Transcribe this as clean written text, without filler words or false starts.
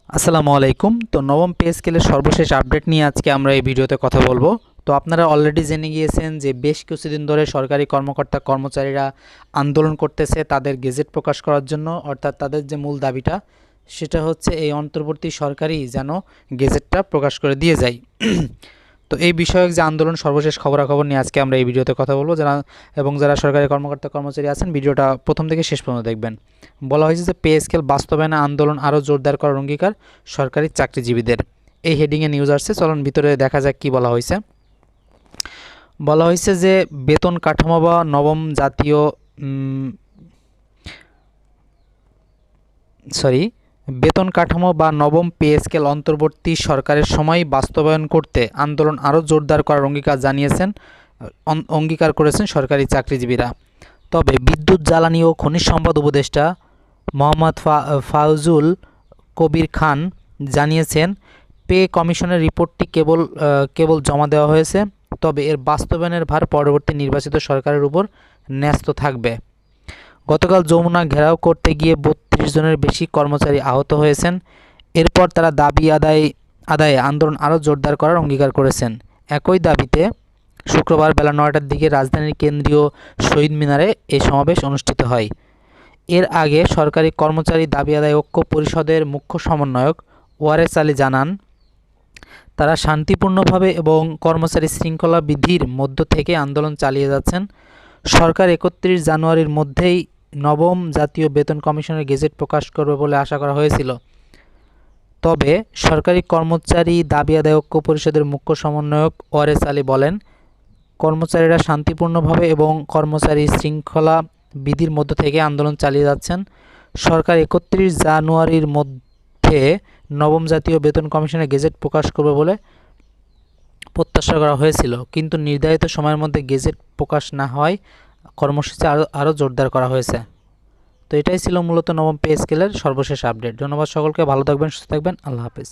আসসালামু আলাইকুম। তো নবম পে স্কেলের সর্বশেষ আপডেট নিয়ে আজকে আমরা এই ভিডিওতে কথা বলবো। তো আপনারা অলরেডি জেনে গিয়েছেন যে বেশ কিছুদিন ধরে সরকারি কর্মকর্তা কর্মচারীরা আন্দোলন করতেছে তাদের গেজেট প্রকাশ করার জন্য, অর্থাৎ তাদের যে মূল দাবিটা সেটা হচ্ছে এই অন্তর্বর্তী সরকারই যেন গেজেটটা প্রকাশ করে দিয়ে যায়। তো এই বিষয়ক যে আন্দোলন সর্বশেষ খবরাখবর নিয়ে আজকে আমরা এই ভিডিওতে কথা বলবো। যারা সরকারি কর্মকর্তা কর্মচারী আছেন ভিডিওটা প্রথম থেকে শেষ পর্যন্ত দেখবেন। বলা হয়েছে যে পে স্কেল বাস্তবায়নে আন্দোলন আরও জোরদার করার অঙ্গীকার সরকারি চাকরিজীবীদের। এই হেডিংয়ে নিউজ আসছে, চলুন ভিতরে দেখা যাক কী বলা হয়েছে। বলা হয়েছে যে বেতন কাঠামো বা নবম জাতীয় বেতন কাঠামো বা নবম পে স্কেল অন্তর্বর্তী সরকারের সময় বাস্তবায়ন করতে আন্দোলন আরও জোরদার করার অঙ্গীকার করেছেন সরকারি চাকরিজীবীরা। তবে বিদ্যুৎ, জ্বালানি ও খনিজ সম্পদ উপদেষ্টা মোহাম্মদ ফাউজুল কবির খান জানিয়েছেন, পে কমিশনের রিপোর্টটি কেবল জমা দেওয়া হয়েছে, তবে এর বাস্তবায়নের ভার পরবর্তী নির্বাচিত সরকারের উপর ন্যস্ত থাকবে। গতকাল যমুনা ঘেরাও করতে গিয়ে ৩২ জনের বেশি কর্মচারী আহত হয়েছেন। এরপর তারা দাবি আদায়ে আন্দোলন আরও জোরদার করার অঙ্গীকার করেছেন। একই দাবিতে শুক্রবার বেলা ৯টার দিকে রাজধানীর কেন্দ্রীয় শহীদ মিনারে এই সমাবেশ অনুষ্ঠিত হয়। এর আগে সরকারি কর্মচারী দাবি আদায় ঐক্য পরিষদের মুখ্য সমন্বয়ক ওয়ারেস আলী জানান, তারা শান্তিপূর্ণভাবে এবং কর্মচারী শৃঙ্খলা বিধির মধ্য থেকে আন্দোলন চালিয়ে যাচ্ছেন। সরকার ৩১ জানুয়ারির মধ্যেই নবম জাতীয় বেতন কমিশনের গেজেট প্রকাশ করবে বলে আশা করা হয়েছিল। তবে সরকারি কর্মচারী দাবি আদায় ঐক্য পরিষদের মুখ্য সমন্বয়ক ওয়ারেস আলী বলেন, কর্মচারীরা শান্তিপূর্ণভাবে এবং কর্মচারী শৃঙ্খলা বিধির মধ্য থেকে আন্দোলন চালিয়ে যাচ্ছেন। সরকার ৩১ জানুয়ারির মধ্যে নবম জাতীয় বেতন কমিশনের গেজেট প্রকাশ করবে বলে প্রত্যাশা করা হয়েছিল, কিন্তু নির্ধারিত সময়ের মধ্যে গেজেট প্রকাশ না হওয়ায় কর্মসূচি আরও জোরদার করা হয়েছে। তো এটাই ছিল মূলত নবম পে স্কেলের সর্বশেষ আপডেট। ধন্যবাদ সকলকে, ভালো থাকবেন, সুস্থ থাকবেন, আল্লাহ হাফেজ।